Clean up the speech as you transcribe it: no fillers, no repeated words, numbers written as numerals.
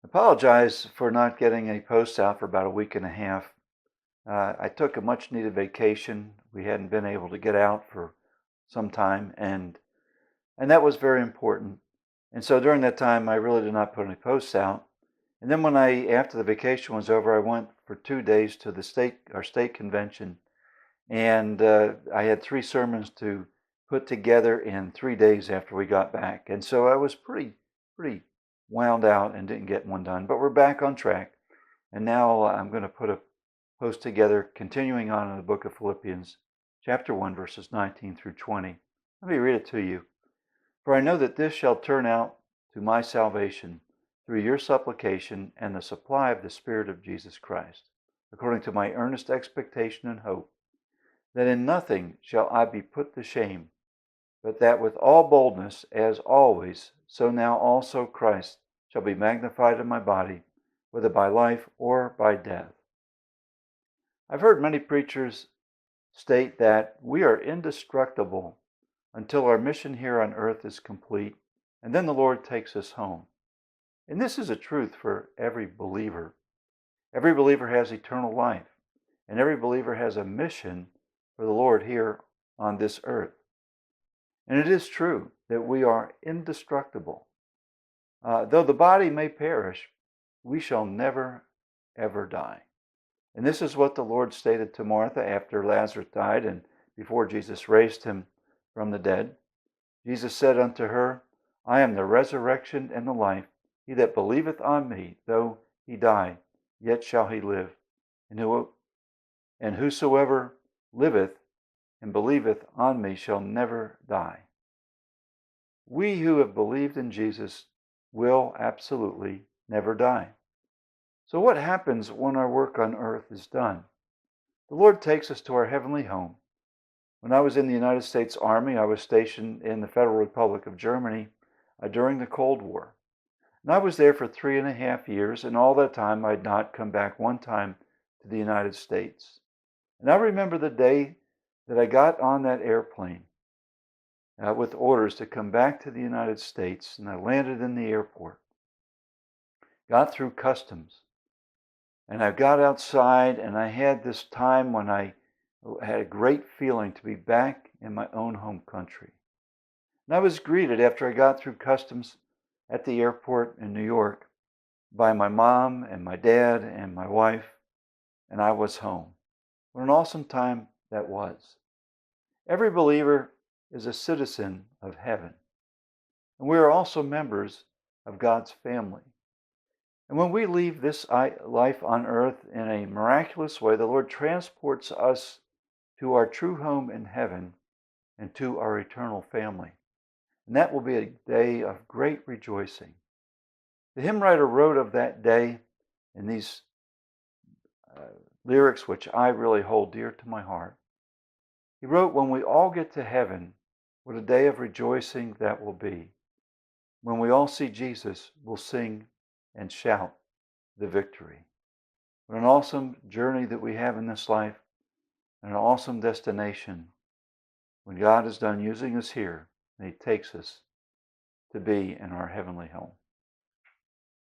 Apologize for not getting a post out for about a week and a half. I took a much needed vacation. We hadn't been able to get out for some time, and that was very important. And so during that time, I really did not put any posts out. And then after the vacation was over, I went for 2 days to our state convention, and I had 3 sermons to put together in 3 days after we got back. And so I was pretty wound out and didn't get one done. But we're back on track, and now I'm going to put a post together, continuing on in the book of Philippians, chapter 1, verses 19 through 20. Let me read it to you. For I know that this shall turn out to my salvation through your supplication and the supply of the Spirit of Jesus Christ, according to my earnest expectation and hope, that in nothing shall I be put to shame, but that with all boldness, as always, so now also Christ shall be magnified in my body, whether by life or by death. I've heard many preachers state that we are indestructible until our mission here on earth is complete, and then the Lord takes us home. And this is a truth for every believer. Every believer has eternal life, and every believer has a mission for the Lord here on this earth. And it is true that we are indestructible. Though the body may perish, we shall never, ever die. And this is what the Lord stated to Martha after Lazarus died and before Jesus raised him from the dead. Jesus said unto her, I am the resurrection and the life. He that believeth on me, though he die, yet shall he live. And whosoever liveth and believeth on me shall never die. We who have believed in Jesus will absolutely never die. So what happens when our work on earth is done? The Lord takes us to our heavenly home. When I was in the United States Army, I was stationed in the Federal Republic of Germany during the Cold War. And I was there for 3.5 years, and all that time I had not come back one time to the United States. And I remember the day that I got on that airplane with orders to come back to the United States, and I landed in the airport, got through customs, and I got outside, and I had this time when I had a great feeling to be back in my own home country. And I was greeted after I got through customs at the airport in New York by my mom and my dad and my wife, and I was home. What an awesome time that was. Every believer is a citizen of heaven, and we are also members of God's family. And when we leave this life on earth in a miraculous way, the Lord transports us to our true home in heaven and to our eternal family. And that will be a day of great rejoicing. The hymn writer wrote of that day in these lyrics, which I really hold dear to my heart. He wrote, when we all get to heaven, what a day of rejoicing that will be. When we all see Jesus, we'll sing and shout the victory. What an awesome journey that we have in this life, and an awesome destination when God is done using us here and He takes us to be in our heavenly home.